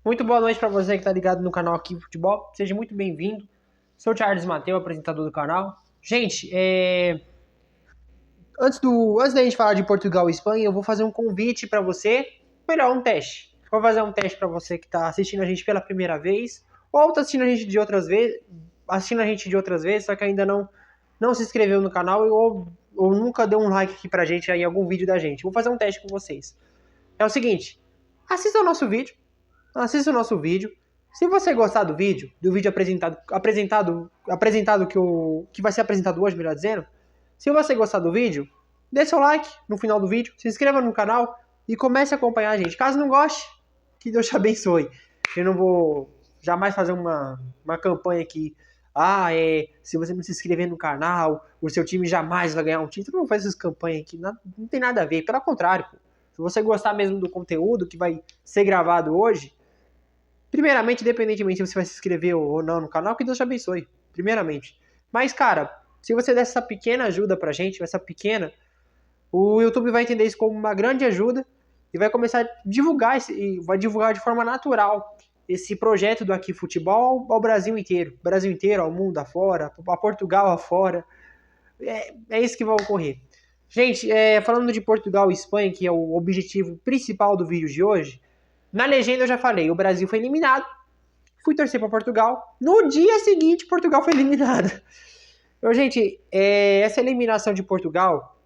Muito boa noite para você que está ligado no canal Aqui Futebol. Seja muito bem-vindo. Sou o Charles Mateu, apresentador do canal. Gente, antes da gente falar de Portugal e Espanha, eu vou fazer um convite para você. Melhor, um teste. Vou fazer um teste para você que está assistindo a gente pela primeira vez, ou está assistindo a gente de outras vezes, só que ainda não se inscreveu no canal ou nunca deu um like aqui pra gente aí em algum vídeo da gente. Vou fazer um teste com vocês. É o seguinte, assista o nosso vídeo. Se você gostar do vídeo apresentado que vai ser apresentado hoje, melhor dizendo, se você gostar do vídeo, dê seu like no final do vídeo, se inscreva no canal e comece a acompanhar a gente. Caso não goste, que Deus te abençoe. Eu não vou jamais fazer uma campanha aqui. Se você não se inscrever no canal, o seu time jamais vai ganhar um título. Não faz essas campanhas aqui, não tem nada a ver. Pelo contrário, pô. Se você gostar mesmo do conteúdo que vai ser gravado hoje, primeiramente, independentemente se você vai se inscrever ou não no canal, que Deus te abençoe, primeiramente. Mas, cara, se você der essa pequena ajuda pra gente, o YouTube vai entender isso como uma grande ajuda e vai começar a divulgar, vai divulgar de forma natural esse projeto do Aqui Futebol ao Brasil inteiro. Brasil inteiro, ao mundo afora, a Portugal afora. É isso que vai ocorrer. Gente, falando de Portugal e Espanha, que é o objetivo principal do vídeo de hoje, na legenda eu já falei, o Brasil foi eliminado, fui torcer para Portugal, no dia seguinte Portugal foi eliminado. Então, gente, essa eliminação de Portugal,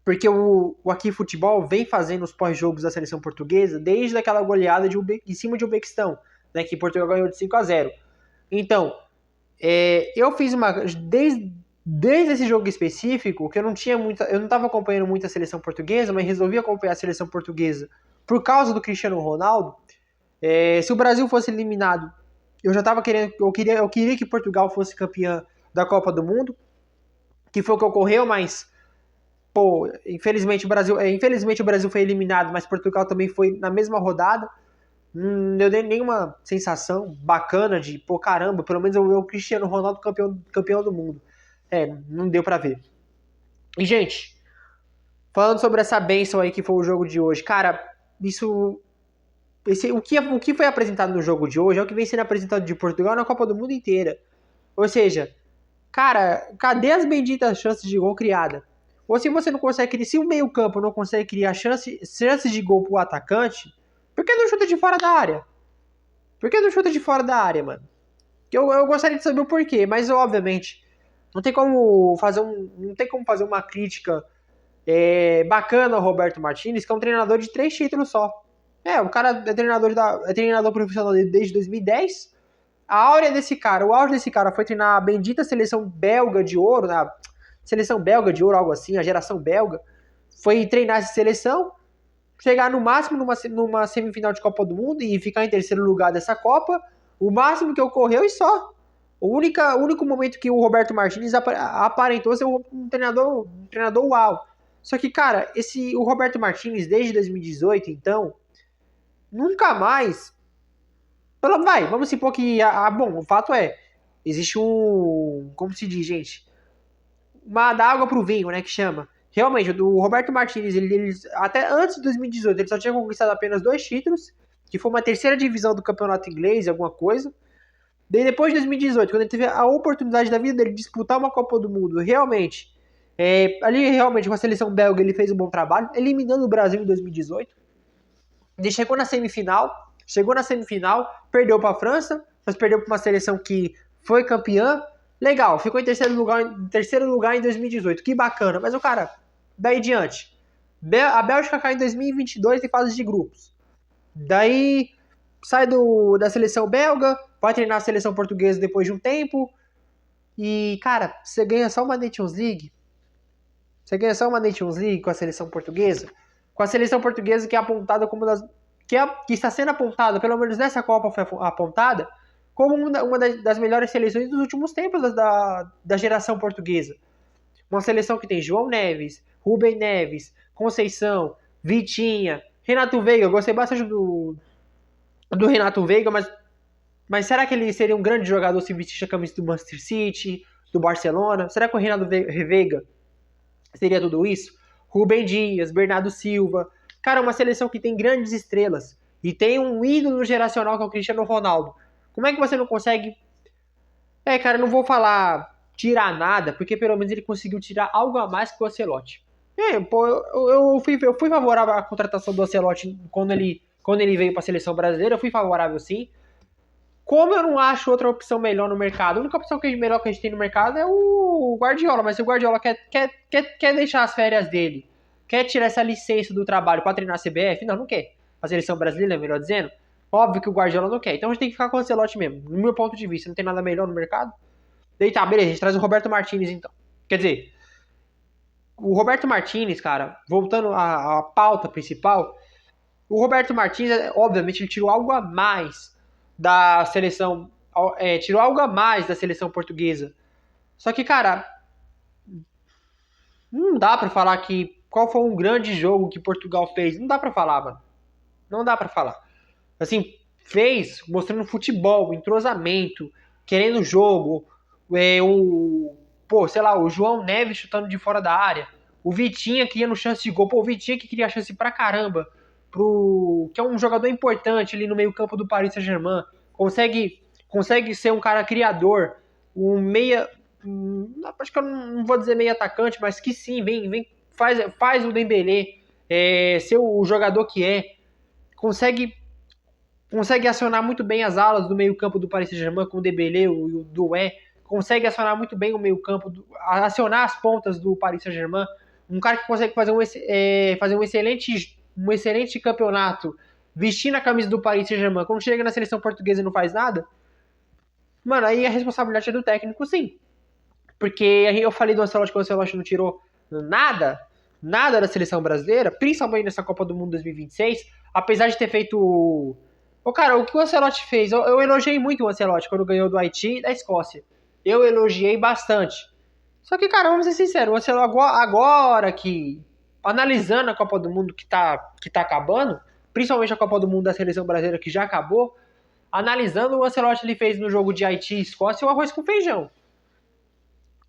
porque o Aqui Futebol vem fazendo os pós-jogos da seleção portuguesa desde aquela goleada em cima de Uzbequistão, né, que Portugal ganhou de 5-0. Então, eu fiz desde esse jogo específico, que eu não estava acompanhando muito a seleção portuguesa, mas resolvi acompanhar a seleção portuguesa por causa do Cristiano Ronaldo. Se o Brasil fosse eliminado, eu já estava eu queria que Portugal fosse campeã da Copa do Mundo, que foi o que ocorreu, mas infelizmente o Brasil foi eliminado, mas Portugal também foi na mesma rodada. Não deu nenhuma sensação bacana de, caramba, pelo menos eu vi o Cristiano Ronaldo campeão do mundo. Não deu pra ver. E, gente, falando sobre essa bênção aí que foi o jogo de hoje, cara, o que foi apresentado no jogo de hoje é o que vem sendo apresentado de Portugal na Copa do Mundo inteira. Ou seja, cara, cadê as benditas chances de gol criadas? Ou se você não consegue, se o meio campo não consegue criar chances de gol pro atacante, por que não chuta de fora da área? Por que não chuta de fora da área, mano? Eu gostaria de saber o porquê, mas obviamente não tem como fazer uma crítica bacana ao Roberto Martínez, que é um treinador de 3 títulos só. O cara é treinador profissional desde 2010. O auge desse cara foi treinar a bendita seleção belga de ouro, algo assim, a geração belga. Foi treinar essa seleção, chegar no máximo numa semifinal de Copa do Mundo e ficar em terceiro lugar dessa Copa. O máximo que ocorreu e só. O único momento que o Roberto Martínez aparentou ser um treinador uau. Só que, cara, o Roberto Martínez, desde 2018, então, nunca mais... Vamos supor que... bom, o fato existe como se diz, gente? Uma da água pro vinho, né, que chama. Realmente, o Roberto Martínez, ele até antes de 2018, ele só tinha conquistado apenas 2 títulos, que foi uma terceira divisão do campeonato inglês, alguma coisa. Daí depois de 2018, quando ele teve a oportunidade da vida dele de disputar uma Copa do Mundo, ali realmente com a seleção belga ele fez um bom trabalho, eliminando o Brasil em 2018. Ele chegou na semifinal, perdeu para a França, mas perdeu para uma seleção que foi campeã. Legal, ficou em terceiro lugar em 2018, que bacana. Mas o cara, daí diante, a Bélgica cai em 2022 em fase de grupos. Daí sai da seleção belga, vai treinar a seleção portuguesa depois de um tempo. E, cara, você ganha só uma Nations League. Com a seleção portuguesa. Com a seleção portuguesa que é apontada como que está sendo apontada, pelo menos nessa Copa foi apontada, como uma das melhores seleções dos últimos tempos da geração portuguesa. Uma seleção que tem João Neves, Rubem Neves, Conceição, Vitinha, Renato Veiga. Eu gostei bastante do Renato Veiga, mas será que ele seria um grande jogador se vestisse a camisa do Manchester City, do Barcelona? Será que o Renato Veiga seria tudo isso? Rubem Dias, Bernardo Silva. Cara, uma seleção que tem grandes estrelas. e tem um ídolo geracional que é o Cristiano Ronaldo. Como é que você não consegue... cara, não vou falar tirar nada, porque pelo menos ele conseguiu tirar algo a mais que o Ancelotti. Pô, eu fui favorável à contratação do Ancelotti quando ele veio para a seleção brasileira, eu fui favorável sim. Como eu não acho outra opção melhor no mercado, a única opção melhor que a gente tem no mercado é o Guardiola, mas se o Guardiola quer deixar as férias dele, quer tirar essa licença do trabalho para treinar a CBF, não quer. A seleção brasileira, melhor dizendo, óbvio que o Guardiola não quer. Então a gente tem que ficar com o Ancelotti mesmo, no meu ponto de vista, não tem nada melhor no mercado. Daí tá, beleza, a gente traz o Roberto Martinez então. Quer dizer, o Roberto Martinez, cara, voltando à pauta principal, o Roberto Martinez, obviamente, ele tirou algo a mais da seleção, tirou algo a mais da seleção portuguesa. Só que, cara, não dá pra falar que qual foi um grande jogo que Portugal fez. Não dá pra falar, mano. Não dá pra falar. Assim, fez mostrando futebol, entrosamento, querendo o jogo, o João Neves chutando de fora da área, o Vitinha criando chance de gol, o Vitinha que cria chance pra caramba, que é um jogador importante ali no meio campo do Paris Saint-Germain, consegue ser um cara criador, um meia, acho que eu não vou dizer meio atacante, mas que sim, faz o Dembélé ser o jogador que consegue acionar muito bem as alas do meio-campo do Paris Saint-Germain com o Dembélé e o Doué, consegue acionar muito bem o meio-campo, acionar as pontas do Paris Saint-Germain, um cara que consegue fazer um excelente campeonato, vestindo a camisa do Paris Saint-Germain, quando chega na seleção portuguesa e não faz nada, mano, aí a responsabilidade é do técnico, sim. Porque eu falei do Ancelotti que o Ancelotti não tirou nada da seleção brasileira, principalmente nessa Copa do Mundo 2026, apesar de ter feito... Cara, o que o Ancelotti fez, eu elogiei muito o Ancelotti quando ganhou do Haiti e da Escócia. Eu elogiei bastante. Só que, cara, vamos ser sinceros, o Ancelotti agora que, analisando a Copa do Mundo que tá acabando, principalmente a Copa do Mundo da seleção brasileira que já acabou, analisando o Ancelotti, ele fez no jogo de Haiti e Escócia o arroz com feijão.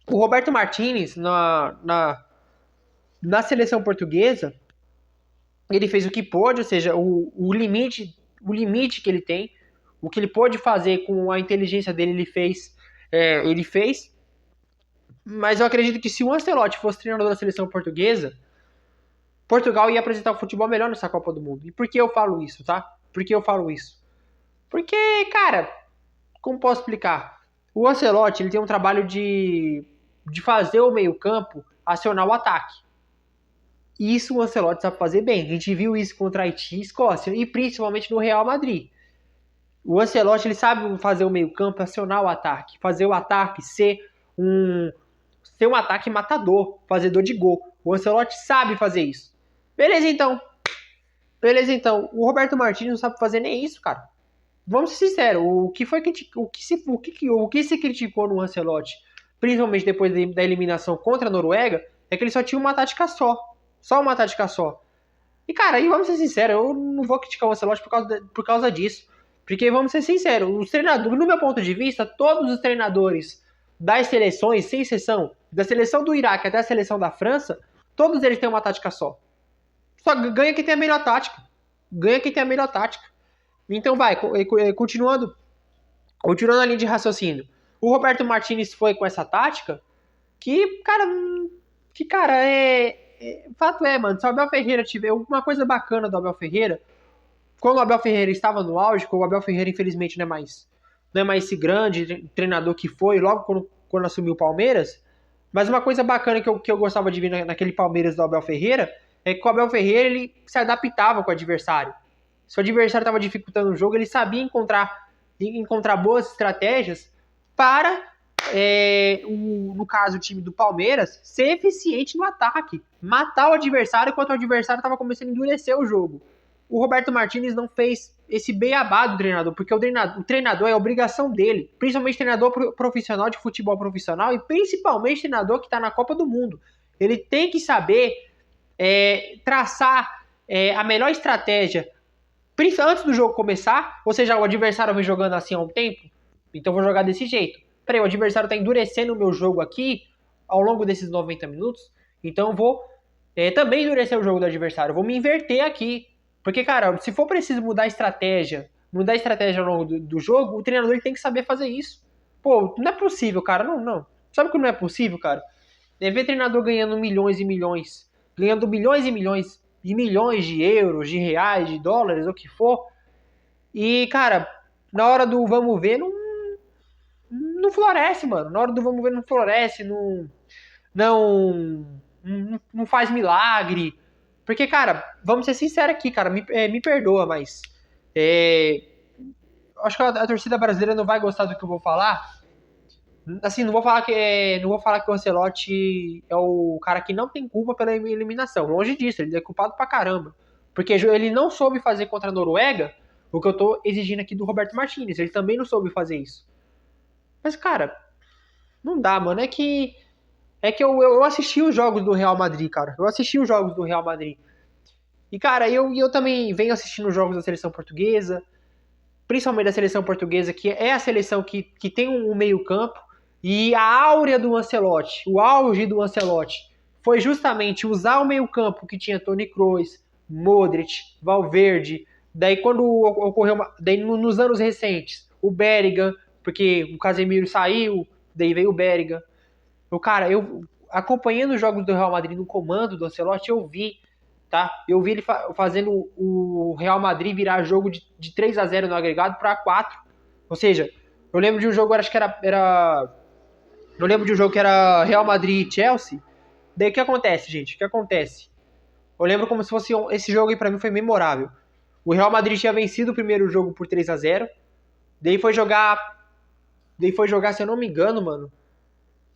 O Roberto Martinez, na seleção portuguesa, ele fez o que pôde, ou seja, o limite que ele tem, o que ele pôde fazer com a inteligência dele, ele fez. Mas eu acredito que se o Ancelotti fosse treinador da seleção portuguesa, Portugal ia apresentar um futebol melhor nessa Copa do Mundo. E por que eu falo isso, tá? Por que eu falo isso? Porque, cara, como posso explicar? O Ancelotti, ele tem um trabalho de fazer o meio-campo acionar o ataque. Isso o Ancelotti sabe fazer bem. A gente viu isso contra Haiti e Escócia, e principalmente no Real Madrid. O Ancelotti, ele sabe fazer o meio-campo, acionar o ataque, fazer o ataque ser um ataque matador, fazedor de gol. O Ancelotti sabe fazer isso. Beleza, então. O Roberto Martins não sabe fazer nem isso, cara. Vamos ser sinceros, o que se criticou no Ancelotti, principalmente depois da eliminação contra a Noruega, é que ele só tinha uma tática só. Só uma tática só. E, cara, aí vamos ser sinceros, eu não vou criticar o Ancelotti por causa disso. Porque, vamos ser sinceros, os treinadores, no meu ponto de vista, todos os treinadores das seleções, sem exceção, da seleção do Iraque até a seleção da França, todos eles têm uma tática só. Só ganha quem tem a melhor tática. Então continuando a linha de raciocínio. O Roberto Martinez foi com essa tática fato é, mano, se o Abel Ferreira tiver uma coisa bacana do Abel Ferreira, quando o Abel Ferreira estava no auge, o Abel Ferreira infelizmente não é mais esse grande treinador que foi logo quando assumiu o Palmeiras, mas uma coisa bacana que eu gostava de ver naquele Palmeiras do Abel Ferreira é que o Abel Ferreira ele se adaptava com o adversário. Se o adversário estava dificultando o jogo, ele sabia encontrar boas estratégias para, no caso, o time do Palmeiras, ser eficiente no ataque. Matar o adversário enquanto o adversário estava começando a endurecer o jogo. O Roberto Martinez não fez esse beabá do treinador, porque o treinador é a obrigação dele, principalmente treinador profissional de futebol profissional e principalmente treinador que está na Copa do Mundo. Ele tem que saber traçar a melhor estratégia antes do jogo começar, ou seja, o adversário vem jogando assim há um tempo, então vou jogar desse jeito. Peraí, o adversário está endurecendo o meu jogo aqui ao longo desses 90 minutos, então eu vou também endurecer o jogo do adversário, eu vou me inverter aqui. Porque, cara, se for preciso mudar a estratégia ao longo do jogo, o treinador ele tem que saber fazer isso. Pô, não é possível, cara. Não. Sabe que não é possível, cara? É ver treinador ganhando milhões e milhões, ganhando milhões e milhões de euros, de reais, de dólares, o que for. E, cara, na hora do vamos ver, não floresce, mano. Na hora do vamos ver, não floresce, não faz milagre. Porque, cara, vamos ser sinceros aqui, cara, me perdoa, mas acho que a torcida brasileira não vai gostar do que eu vou falar. Assim, não vou falar que o Ancelotti é o cara que não tem culpa pela eliminação. Longe disso, ele é culpado pra caramba. Porque ele não soube fazer contra a Noruega o que eu tô exigindo aqui do Roberto Martinez. Ele também não soube fazer isso. Mas, cara, não dá, mano. É que eu assisti os jogos do Real Madrid, cara. Eu assisti os jogos do Real Madrid. E, cara, eu também venho assistindo os jogos da seleção portuguesa, principalmente da seleção portuguesa, que é a seleção que tem um meio-campo. E a áurea do Ancelotti, o auge do Ancelotti, foi justamente usar o meio-campo que tinha Toni Kroos, Modric, Valverde. Daí, quando ocorreu. Daí, nos anos recentes, o Bellingham, porque o Casemiro saiu, daí veio o Bellingham. Eu acompanhando os jogos do Real Madrid no comando do Ancelotti, eu vi, tá? Eu vi ele fazendo o Real Madrid virar jogo de 3-0 no agregado para 4. Ou seja, eu lembro de um jogo, acho que eu lembro de um jogo que era Real Madrid e Chelsea. Daí o que acontece, gente? O que acontece? Eu lembro como se fosse esse jogo aí pra mim foi memorável. O Real Madrid tinha vencido o primeiro jogo por 3-0. Daí foi jogar, se eu não me engano, mano.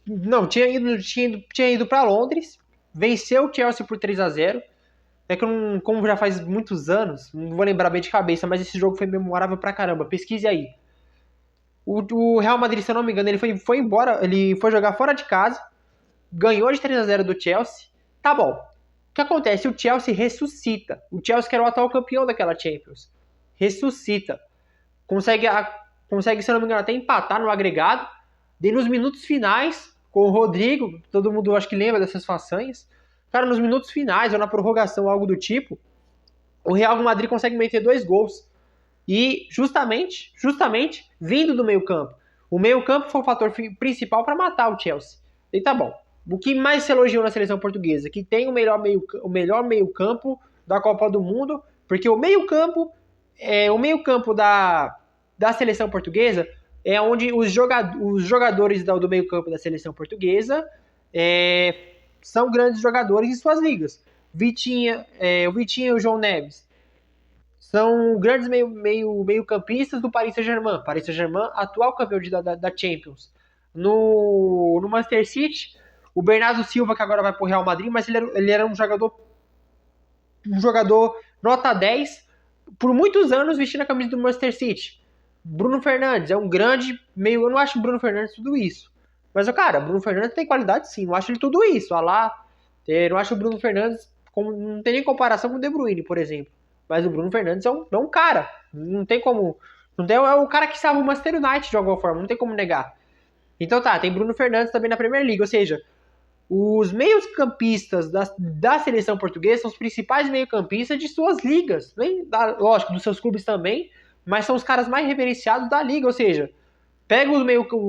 Não, tinha ido para Londres, venceu o Chelsea por 3-0. É que eu não, como já faz muitos anos, não vou lembrar bem de cabeça, mas esse jogo foi memorável pra caramba. Pesquise aí. O Real Madrid, se eu não me engano, ele foi embora, ele foi jogar fora de casa, ganhou de 3-0 do Chelsea. Tá bom. O que acontece? O Chelsea ressuscita. O Chelsea, que era o atual campeão daquela Champions, ressuscita. Consegue, se eu não me engano, até empatar no agregado. E nos minutos finais, com o Rodrigo, todo mundo acho que lembra dessas façanhas. Cara, nos minutos finais, ou na prorrogação, algo do tipo, o Real Madrid consegue meter 2 gols. E justamente, vindo do meio campo. O meio campo foi o fator principal para matar o Chelsea. E tá bom. O que mais se elogiou na seleção portuguesa? Que tem o melhor meio campo da Copa do Mundo, porque o meio campo da seleção portuguesa é onde os jogadores do meio campo da seleção portuguesa são grandes jogadores em suas ligas. O Vitinha e o João Neves são grandes meio-campistas do Paris Saint-Germain. Paris Saint-Germain, atual campeão da Champions. No Manchester City, o Bernardo Silva, que agora vai pro Real Madrid, mas ele era um jogador nota 10, por muitos anos vestindo a camisa do Manchester City. Bruno Fernandes é um grande meio... Eu não acho o Bruno Fernandes tudo isso. Mas, cara, o Bruno Fernandes tem qualidade sim. Não acho ele tudo isso. Não acho o Bruno Fernandes... Não tem nem comparação com o De Bruyne, por exemplo. Mas o Bruno Fernandes é um cara. Não tem como... é o cara que salva o Manchester United de alguma forma. Não tem como negar. Então tá, tem Bruno Fernandes também na Premier League. Ou seja, os meios-campistas da seleção portuguesa são os principais meios-campistas de suas ligas. Lógico, dos seus clubes também. Mas são os caras mais reverenciados da liga. Ou seja, pega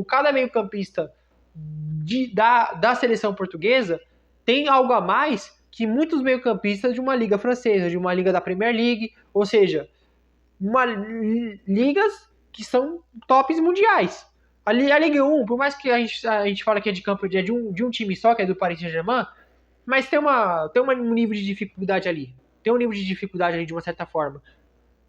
cada meio-campista da seleção portuguesa, tem algo a mais que muitos meio-campistas de uma liga francesa, de uma liga da Premier League, ou seja, ligas que são tops mundiais. A Liga 1, por mais que a gente fala que é de campo de um time só, que é do Paris Saint-Germain, mas tem um nível de dificuldade ali. Tem um nível de dificuldade ali de uma certa forma.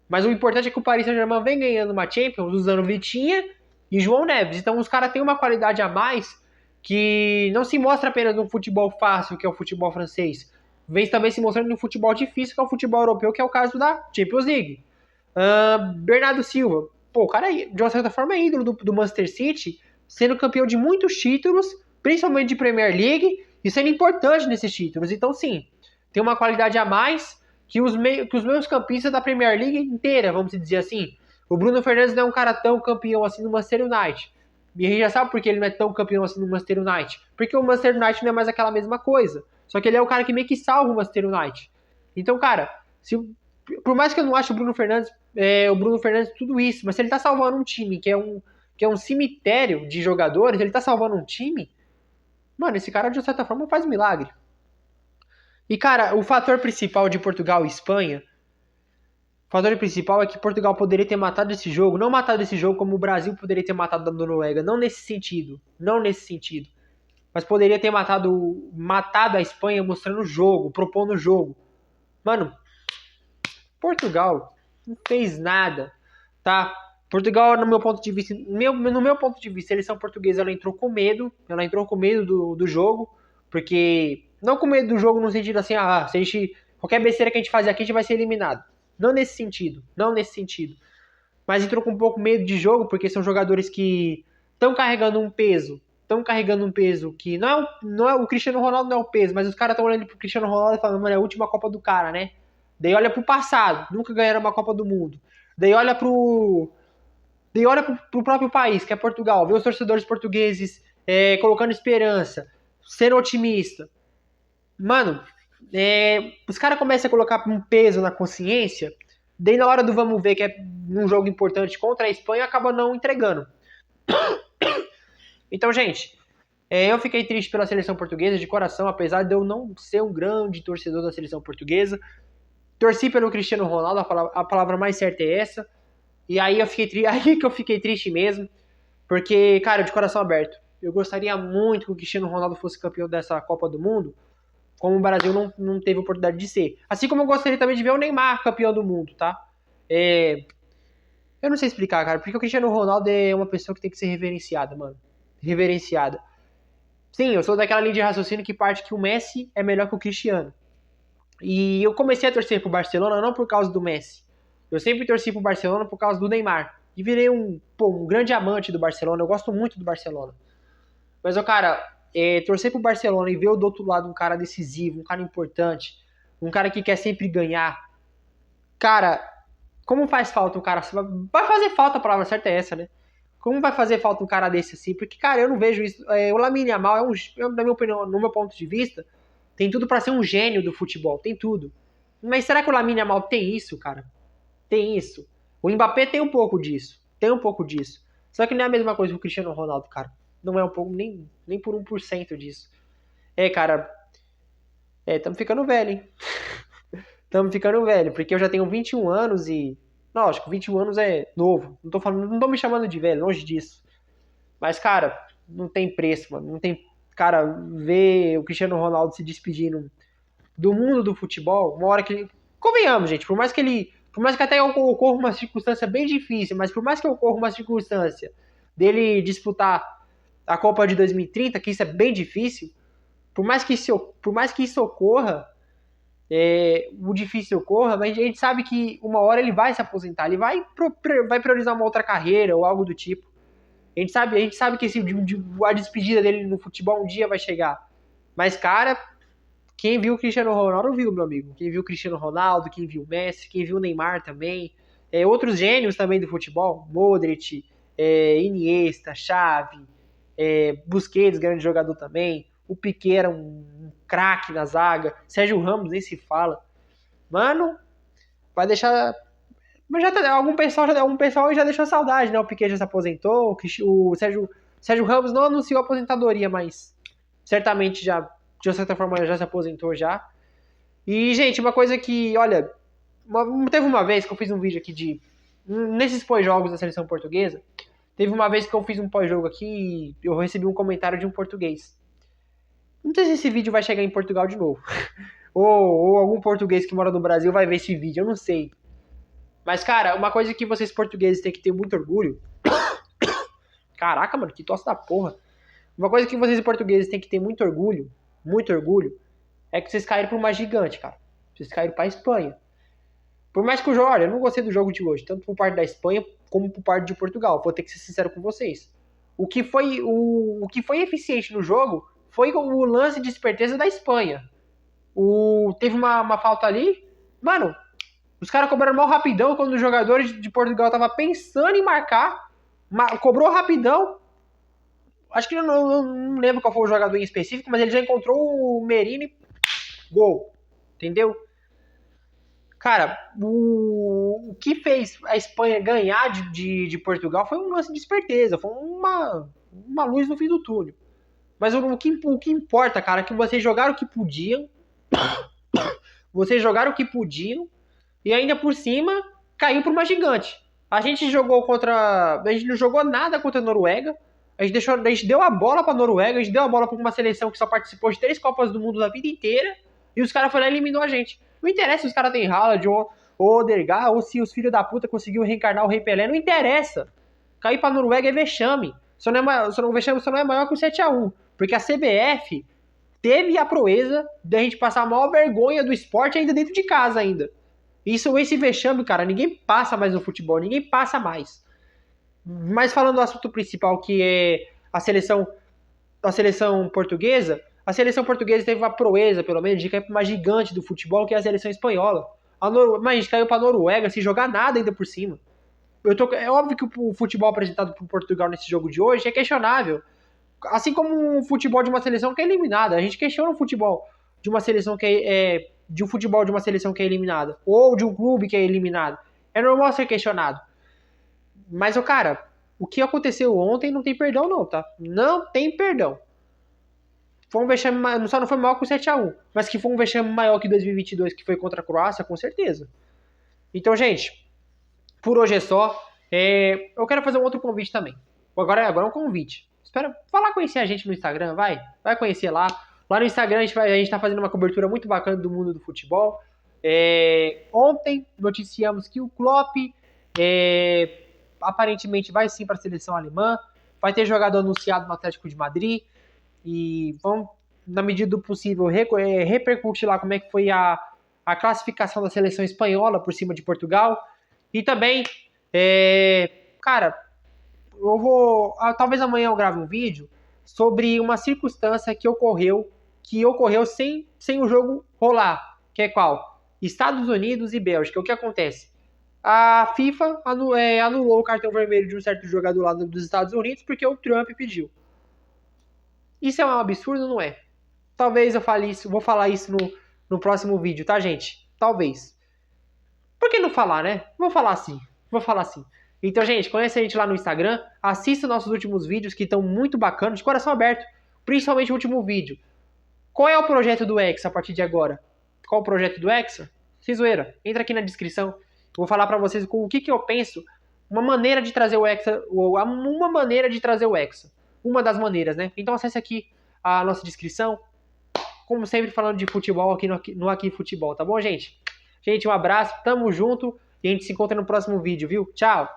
Mas o importante é que o Paris Saint-Germain vem ganhando uma Champions usando Vitinha e João Neves. Então os caras têm uma qualidade a mais que não se mostra apenas no futebol fácil, que é o futebol francês. Vem também se mostrando no futebol difícil, que é o futebol europeu, que é o caso da Champions League. Bernardo Silva. Pô, o cara, de uma certa forma, é ídolo do Manchester City, sendo campeão de muitos títulos, principalmente de Premier League, e sendo importante nesses títulos. Então, sim, tem uma qualidade a mais que os meus campistas da Premier League inteira, vamos dizer assim. O Bruno Fernandes não é um cara tão campeão assim no Manchester United. E a gente já sabe por que ele não é tão campeão assim no Manchester United. Porque o Manchester United não é mais aquela mesma coisa. Só que ele é o cara que meio que salva o Manchester United. Então, cara, Por mais que eu não ache o Bruno Fernandes tudo isso, mas se ele tá salvando um time que é um cemitério de jogadores, ele tá salvando um time, mano, esse cara de certa forma faz milagre. E cara, o fator principal de Portugal e Espanha, o fator principal é que Portugal poderia ter matado esse jogo, não matado esse jogo como o Brasil poderia ter matado da Noruega, não nesse sentido, mas poderia ter matado a Espanha mostrando o jogo, propondo o jogo. Mano, Portugal não fez nada, tá? Portugal, no meu ponto de vista, a seleção portuguesa ela entrou com medo, do jogo, porque não com medo do jogo no sentido assim, se a gente qualquer besteira que a gente fazer aqui a gente vai ser eliminado. Não nesse sentido. Mas entrou com um pouco medo de jogo, porque são jogadores que estão carregando um peso que não é o Cristiano Ronaldo não é o peso, mas os caras estão olhando pro Cristiano Ronaldo e falando, mano, é a última Copa do cara, né? Daí olha pro passado, nunca ganharam uma Copa do Mundo. Daí olha pro próprio país, que é Portugal, vê os torcedores portugueses colocando esperança, sendo otimista. Mano, os caras começam a colocar um peso na consciência, daí na hora do vamos ver, que é um jogo importante contra a Espanha, acaba não entregando. Então, gente, eu fiquei triste pela seleção portuguesa de coração, apesar de eu não ser um grande torcedor da seleção portuguesa. Torci pelo Cristiano Ronaldo, a palavra mais certa é essa. E aí que eu fiquei triste mesmo, porque, cara, de coração aberto, eu gostaria muito que o Cristiano Ronaldo fosse campeão dessa Copa do Mundo, como o Brasil não teve oportunidade de ser. Assim como eu gostaria também de ver o Neymar campeão do mundo, tá? Eu não sei explicar, cara, porque o Cristiano Ronaldo é uma pessoa que tem que ser reverenciada, mano. Reverenciada. Sim, eu sou daquela linha de raciocínio que parte que o Messi é melhor que o Cristiano. E eu comecei a torcer pro Barcelona não por causa do Messi. Eu sempre torci pro Barcelona por causa do Neymar. E virei um grande amante do Barcelona. Eu gosto muito do Barcelona. Mas, cara, torcer pro Barcelona e ver do outro lado um cara decisivo, um cara importante, um cara que quer sempre ganhar. Cara, como faz falta um cara assim? Vai fazer falta, a palavra certa é essa, né? Como vai fazer falta um cara desse assim? Porque, cara, eu não vejo isso. O Lamine Yamal na minha opinião, no meu ponto de vista, tem tudo pra ser um gênio do futebol. Tem tudo. Mas será que o Lamine Yamal tem isso, cara? Tem isso. O Mbappé tem um pouco disso. Só que não é a mesma coisa que o Cristiano Ronaldo, cara. Não é um pouco, nem por 1% disso. Cara. Tamo ficando velho, hein? Tamo ficando velho, porque eu já tenho 21 anos e. Não, acho que 21 anos é novo. Não tô me chamando de velho, longe disso. Mas, cara, não tem preço, mano. Não tem. Cara, ver o Cristiano Ronaldo se despedindo do mundo do futebol, uma hora que ele. Convenhamos, gente, por mais que até ocorra uma circunstância bem difícil, mas por mais que ocorra uma circunstância dele disputar a Copa de 2030, que isso é bem difícil, por mais que isso ocorra, o difícil ocorra, mas a gente sabe que uma hora ele vai se aposentar, ele vai priorizar uma outra carreira ou algo do tipo. A gente sabe que a despedida dele no futebol um dia vai chegar. Mas, cara, quem viu o Cristiano Ronaldo viu, meu amigo. Quem viu o Cristiano Ronaldo, quem viu o Messi, quem viu o Neymar também. Outros gênios também do futebol. Modric, Iniesta, Xavi, Busquets, grande jogador também. O Piqué era um craque na zaga. Sérgio Ramos, nem se fala. Mano, vai deixar... Mas algum pessoal já deixou saudade, né? O Piqué já se aposentou. O Sérgio Ramos não anunciou a aposentadoria, mas certamente já, de certa forma, já se aposentou já. E, gente, uma coisa que, olha, teve uma vez que eu fiz um vídeo aqui nesses pós-jogos da seleção portuguesa, teve uma vez que eu fiz um pós-jogo aqui e eu recebi um comentário de um português. Não sei se esse vídeo vai chegar em Portugal de novo. ou algum português que mora no Brasil vai ver esse vídeo, eu não sei. Mas, cara, uma coisa que vocês portugueses têm que ter muito orgulho... Caraca, mano, que tosse da porra. Uma coisa que vocês portugueses têm que ter muito orgulho, é que vocês caíram pra uma gigante, cara. Vocês caíram pra Espanha. Por mais que o jogo... Olha, eu não gostei do jogo de hoje, tanto por parte da Espanha como por parte de Portugal. Vou ter que ser sincero com vocês. O que foi eficiente no jogo foi o lance de esperteza da Espanha. Teve uma falta ali. Mano, os caras cobraram mal rapidão quando os jogadores de Portugal estavam pensando em marcar. Cobrou rapidão. Acho que eu não lembro qual foi o jogador em específico, mas ele já encontrou o Merino e gol. Entendeu? Cara, o que fez a Espanha ganhar de Portugal foi um lance de esperteza, foi uma luz no fim do túnel. Mas o que importa, cara, é que vocês jogaram o que podiam, e ainda por cima caiu para uma gigante. A gente jogou contra. A gente não jogou nada contra a Noruega. A gente deu a bola pra Noruega, a gente deu a bola pra uma seleção que só participou de 3 Copas do Mundo da vida inteira. E os caras foram lá e eliminou a gente. Não interessa se os caras têm Haaland ou Odegaard, ou se os filhos da puta conseguiram reencarnar o Rei Pelé. Não interessa. Cair pra Noruega é vexame. O vexame só não é maior que o 7-1. Porque a CBF teve a proeza de a gente passar a maior vergonha do esporte ainda dentro de casa ainda. Esse vexame, cara, ninguém passa mais no futebol, ninguém passa mais. Mas falando do assunto principal, que é a seleção portuguesa, a seleção portuguesa teve uma proeza, pelo menos, de cair para uma gigante do futebol, que é a seleção espanhola. Mas a gente caiu para a Noruega sem jogar nada ainda por cima. É óbvio que o futebol apresentado por Portugal nesse jogo de hoje é questionável. Assim como o futebol de uma seleção que é eliminada. A gente questiona o futebol de uma seleção de um futebol de uma seleção que é eliminada. Ou de um clube que é eliminado. É normal ser questionado. Mas, cara, o que aconteceu ontem não tem perdão não, tá? Não tem perdão. Foi um vexame, só não foi maior que o 7-1, mas que foi um vexame maior que 2022, que foi contra a Croácia, com certeza. Então, gente, por hoje é só. Eu quero fazer um outro convite também. Agora é um convite. Espera, vai lá conhecer a gente no Instagram, vai conhecer lá. Lá no Instagram a gente tá fazendo uma cobertura muito bacana do mundo do futebol. Ontem noticiamos que o Klopp aparentemente vai sim para a seleção alemã. Vai ter jogador anunciado no Atlético de Madrid. E vamos, na medida do possível, repercutir lá como é que foi a classificação da seleção espanhola por cima de Portugal. E também, cara, talvez amanhã eu grave um vídeo sobre uma circunstância que ocorreu sem o jogo rolar. Que é qual? Estados Unidos e Bélgica. O que acontece? A FIFA anulou o cartão vermelho de um certo jogador lá dos Estados Unidos porque o Trump pediu. Isso é um absurdo, não é? Talvez eu vou falar isso no próximo vídeo, tá, gente? Talvez. Por que não falar, né? Vou falar assim. Então, gente, conhece a gente lá no Instagram, assista nossos últimos vídeos que estão muito bacanas, de coração aberto, principalmente o último vídeo. Qual é o projeto do Hexa a partir de agora? Qual o projeto do Hexa? Sem zoeira, entra aqui na descrição. Eu vou falar pra vocês o que eu penso, uma maneira de trazer o Hexa, uma das maneiras, né? Então acesse aqui a nossa descrição, como sempre falando de futebol aqui no Aqui Futebol, tá bom, gente? Gente, um abraço, tamo junto e a gente se encontra no próximo vídeo, viu? Tchau!